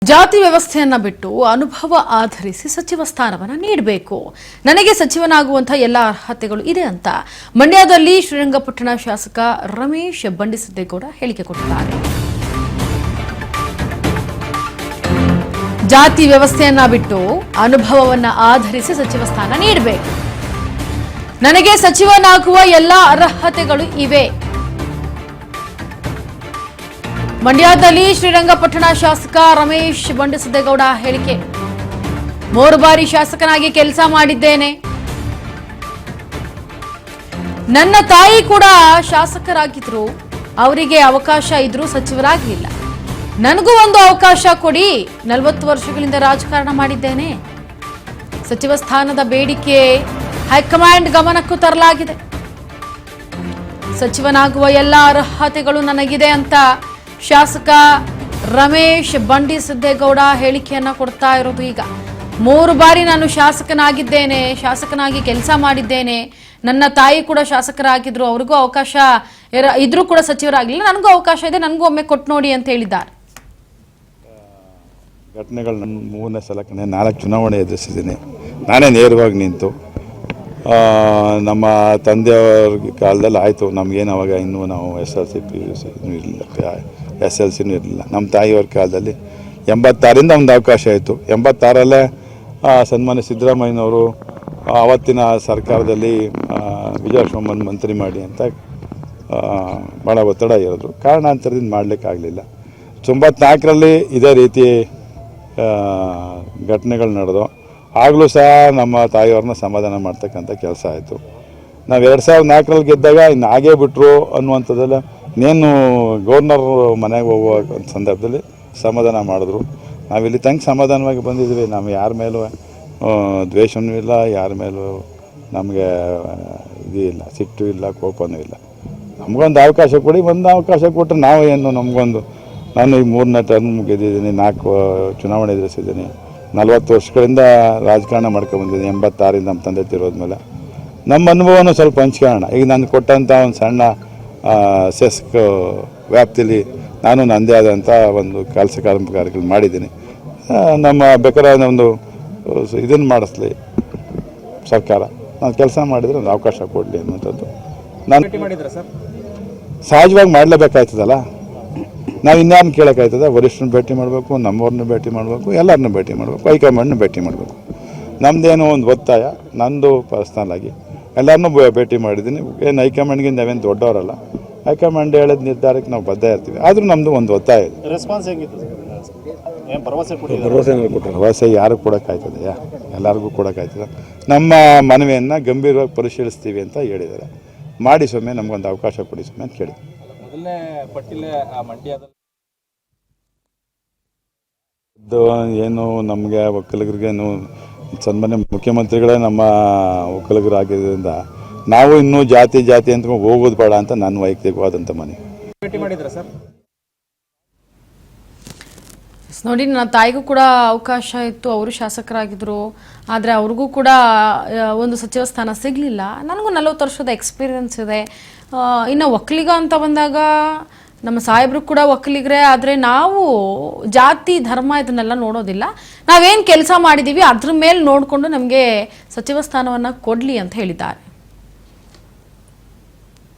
ಜಾತಿ ವ್ಯವಸ್ಥೆಯನ್ನ ಬಿಟ್ಟು ಅನುಭವ ಆಧರಿಸಿ ಸಚಿವ ಸ್ಥಾನವನ್ನು ನೀಡಬೇಕು. ನನಗೆ ಸಚಿವನಾಗುವಂತ ಎಲ್ಲ ಅರ್ಹತೆಗಳು ಇದೆ ಅಂತ ಮಂಡ್ಯದಲ್ಲಿ ಶ್ರೀರಂಗಪಟ್ಟಣ ಶಾಸಕ ರಮೇಶ್ ಬಂಡಿಸಿದ್ದೇಗೌಡ ಹೇಳಿಕೆ ಕೊಟ್ಟಿದ್ದಾರೆ. ಜಾತಿ ವ್ಯವಸ್ಥೆಯನ್ನ ಬಿಟ್ಟು ಅನುಭವವನ್ನ ಆಧರಿಸಿ ಸಚಿವ ಸ್ಥಾನ ನೀಡಬೇಕು. ನನಗೆ ಸಚಿವನಾಗುವ ಎಲ್ಲ ಅರ್ಹತೆಗಳು ಇವೆ. ಮಂಡ್ಯದಲ್ಲಿ ಶ್ರೀರಂಗಪಟ್ಟಣ ಶಾಸಕ ರಮೇಶ್ ಬಂಡಿಸಿದ್ದೇಗೌಡ ಹೇಳಿಕೆ. 3 ಬಾರಿ ಶಾಸಕನಾಗಿ ಕೆಲಸ ಮಾಡಿದ್ದೇನೆ. ನನ್ನ ತಾಯಿ ಕೂಡ ಶಾಸಕರಾಗಿದ್ರು. ಅವರಿಗೆ ಅವಕಾಶ ಇದ್ರೂ ಸಚಿವರಾಗಲಿಲ್ಲ. ನನಗೂ ಒಂದು ಅವಕಾಶ ಕೊಡಿ. 40 ವರ್ಷಗಳಿಂದ ರಾಜಕಾರಣ ಮಾಡಿದ್ದೇನೆ. ಸಚಿವ ಸ್ಥಾನದ ಬೇಡಿಕೆ ಹೈಕಮಾಂಡ್ ಗಮನಕ್ಕೂ ತರಲಾಗಿದೆ. ಸಚಿವನಾಗುವ ಎಲ್ಲ ಅರ್ಹತೆಗಳು ನನಗಿದೆ ಅಂತ ಶಾಸಕ ರಮೇಶ್ ಬಂಡಿಸಿದ್ದೇಗೌಡ ಹೇಳಿಕೆಯನ್ನ ಕೊಡ್ತಾ ಇರೋದು. ಈಗ 3 ಬಾರಿ ನಾನು ಶಾಸಕನಾಗಿದ್ದೇನೆ, ಶಾಸಕನಾಗಿ ಕೆಲಸ ಮಾಡಿದ್ದೇನೆ. ನನ್ನ ತಾಯಿ ಕೂಡ ಶಾಸಕರಾಗಿದ್ರು. ಅವ್ರಿಗೂ ಅವಕಾಶ ಇದ್ರೂ ಕೂಡ ಸಚಿವರಾಗಲಿಲ್ಲ. ನನಗೂ ಅವಕಾಶ ಇದೆ, ನನಗೂ ಒಮ್ಮೆ ಕೊಟ್ಟು ನೋಡಿ ಅಂತ ಹೇಳಿದ್ದಾರೆ. ಘಟನೆಗಳು ನನ್ನ 3ನೇ ಸಲ 4 ಚುನಾವಣೆ ಎದುರಿಸಿದ್ದೀನಿ. ನಾನೇ ನೇರವಾಗಿ ನಿಂತು ನಮ್ಮ ತಂದೆಯವ್ರ ಕಾಲದಲ್ಲಿ ಆಯಿತು. ನಮಗೇನು ಅವಾಗ ಇನ್ನೂ ನಾವು SLC PUC ಇರಲಿಲ್ಲ, SLCನೂ ಇರಲಿಲ್ಲ. ನಮ್ಮ ತಾಯಿಯವ್ರ ಕಾಲದಲ್ಲಿ 86ರಿಂದ ಒಂದು ಅವಕಾಶ ಆಯಿತು. 86ರಲ್ಲೇ ಸನ್ಮಾನ್ಯ ಸಿದ್ದರಾಮಯ್ಯನವರು ಆವತ್ತಿನ ಸರ್ಕಾರದಲ್ಲಿ ವಿಜಯೇಶ್ವರಮ್ಮನ ಮಂತ್ರಿ ಮಾಡಿ ಅಂತ ಭಾಳ ಒತ್ತಡ ಇರೋದು. ಕಾರಣಾಂತರದಿಂದ ಮಾಡಲಿಕ್ಕಾಗಲಿಲ್ಲ. 94ರಲ್ಲಿ ಇದೇ ರೀತಿ ಘಟನೆಗಳು ನಡೆದು ಆಗಲೂ ಸಹ ನಮ್ಮ ತಾಯಿಯವ್ರನ್ನ ಸಮಾಧಾನ ಮಾಡ್ತಕ್ಕಂಥ ಕೆಲಸ ಆಯಿತು. ನಾವು 2004ರಲ್ಲಿ ಗೆದ್ದಾಗ ಇನ್ನು ಹಾಗೇ ಬಿಟ್ಟರು ಅನ್ನುವಂಥದ್ದೆಲ್ಲ ಇನ್ನೇನು ಗವರ್ನರ್ ಮನೆಗೆ ಹೋಗುವ ಸಂದರ್ಭದಲ್ಲಿ ಸಮಾಧಾನ ಮಾಡಿದ್ರು. ನಾವಿಲ್ಲಿ ತಂಗ ಸಮಾಧಾನವಾಗಿ ಬಂದಿದ್ವಿ. ನಾವು ಯಾರ ಮೇಲೂ ದ್ವೇಷವೂ ಇಲ್ಲ, ಯಾರ ಮೇಲೂ ನಮಗೆ ಇದು ಇಲ್ಲ, ಸಿಟ್ಟು ಇಲ್ಲ, ಕೋಪನೂ ಇಲ್ಲ. ನಮಗೊಂದು ಅವಕಾಶ ಕೊಡಿ. ಒಂದು ಅವಕಾಶ ಕೊಟ್ಟರೆ ನಾವು ಏನು ನಮಗೊಂದು, ನಾನು ಈಗ 3ನೇ ಟರ್ಮ್ ಗೆದ್ದಿದ್ದೀನಿ, 4 ಚುನಾವಣೆ ಎದುರಿಸಿದ್ದೀನಿ. 40 ವರ್ಷಗಳಿಂದ ರಾಜಕಾರಣ ಮಾಡ್ಕೊಂಡ್ಬಂದಿದ್ದೀನಿ. 86ರಿಂದ ನಮ್ಮ ತಂದೆ ತಿರೋದ್ಮೇಲೆ ನಮ್ಮ ಅನುಭವನೂ ಸ್ವಲ್ಪ ಹಂಚ್ಕೊಳ್ಳೋಣ. ಈಗ ನಾನು ಕೊಟ್ಟಂಥ ಒಂದು ಸಣ್ಣ ಸೆಸ್ಕ್ ವ್ಯಾಪ್ತಿಯಲ್ಲಿ ನಾನು ನನ್ನದೇ ಆದಂಥ ಒಂದು ಕೆಲಸ ಕಾರ್ಯಗಳು ಮಾಡಿದ್ದೀನಿ. ನಮ್ಮ ಬೇಕಾದ್ರೆ ಒಂದು ಇದನ್ನು ಮಾಡಿಸ್ಲಿ ಸರ್ಕಾರ, ನಾನು ಕೆಲಸ ಮಾಡಿದರೆ ಒಂದು ಅವಕಾಶ ಕೊಡಲಿ ಅನ್ನುವಂಥದ್ದು. ನಾನು ಸಹಜವಾಗಿ ಮಾಡಲೇಬೇಕಾಯ್ತದಲ್ಲ. ನಾವು ಇನ್ಯಾರನ್ನ ಕೇಳೋಕ್ಕಾಯ್ತದ? ವರಿಷ್ಠರನ್ನ ಭೇಟಿ ಮಾಡಬೇಕು, ನಮ್ಮವ್ರನ್ನ ಭೇಟಿ ಮಾಡಬೇಕು, ಎಲ್ಲರನ್ನೂ ಭೇಟಿ ಮಾಡಬೇಕು, ಹೈಕಮಾಂಡ್ನ ಭೇಟಿ ಮಾಡಬೇಕು. ನಮ್ಮದೇನೋ ಒಂದು ಒತ್ತಾಯ, ನಂದು ಪರ್ಸ್ನಲ್ ಆಗಿ ಎಲ್ಲರನ್ನೂ ಭೇಟಿ ಮಾಡಿದ್ದೀನಿ. ಏನು ಹೈಕಮಾಂಡ್ಗೆ ನಾವೇನು ದೊಡ್ಡವರಲ್ಲ. ಹೈಕಮಾಂಡ್ ಹೇಳಿದ ನಿರ್ಧಾರಕ್ಕೆ ನಾವು ಬದ್ಧ ಇರ್ತೀವಿ. ಆದರೂ ನಮ್ಮದು ಒಂದು ಒತ್ತಾಯ ಇದೆ. ರೆಸ್ಪಾನ್ಸ್ ಹೇಗಿತ್ತು? ಭರವಸೆ ಯಾರು ಕೊಡೋಕ್ಕಾಯ್ತದೆ? ಎಲ್ಲರಿಗೂ ಕೊಡೋಕ್ಕಾಯ್ತದೆ. ನಮ್ಮ ಮನವಿಯನ್ನು ಗಂಭೀರವಾಗಿ ಪರಿಶೀಲಿಸ್ತೀವಿ ಅಂತ ಹೇಳಿದ್ದಾರೆ. ಮಾಡಿ ಸೊಮ್ಮೆ ನಮಗೊಂದು ಅವಕಾಶ ಕೊಡಿ ಸೊಮ್ಮೆ ಅಂತ ಕೇಳಿ. ಏನು ನಮಗೆ ಒಕ್ಕಲಿಗರಿಗೇನು ಸನ್ಮಾನ್ಯ ಮುಖ್ಯಮಂತ್ರಿಗಳೇ ನಮ್ಮ ಒಕ್ಕಲಿಗರಾಗಿದ್ದರಿಂದ ನಾವು ಇನ್ನೂ ಜಾತಿ ಅಂತ ಹೋಗೋದು ಬೇಡ ಅಂತ ನನ್ನ ವೈಯಕ್ತಿಕವಾದಂಥ ಮನೆ. ನೋಡಿ, ನನ್ನ ತಾಯಿಗೂ ಕೂಡ ಅವಕಾಶ ಇತ್ತು, ಅವರು ಶಾಸಕರಾಗಿದ್ದರು. ಆದರೆ ಅವ್ರಿಗೂ ಕೂಡ ಒಂದು ಸಚಿವ ಸ್ಥಾನ ಸಿಗಲಿಲ್ಲ. ನನಗೂ 40 ವರ್ಷದ ಎಕ್ಸ್ಪೀರಿಯನ್ಸ್ ಇದೆ. ಇನ್ನು ಒಕ್ಕಲಿಗ ಅಂತ ಬಂದಾಗ ನಮ್ಮ ಸಾಹೇಬ್ರು ಕೂಡ ಒಕ್ಕಲಿಗರೇ. ಆದರೆ ನಾವು ಜಾತಿ ಧರ್ಮ ಇದನ್ನೆಲ್ಲ ನೋಡೋದಿಲ್ಲ. ನಾವೇನು ಕೆಲಸ ಮಾಡಿದ್ದೀವಿ ಅದ್ರ ಮೇಲೆ ನೋಡಿಕೊಂಡು ನಮಗೆ ಸಚಿವ ಸ್ಥಾನವನ್ನು ಕೊಡಲಿ ಅಂತ ಹೇಳಿದ್ದಾರೆ.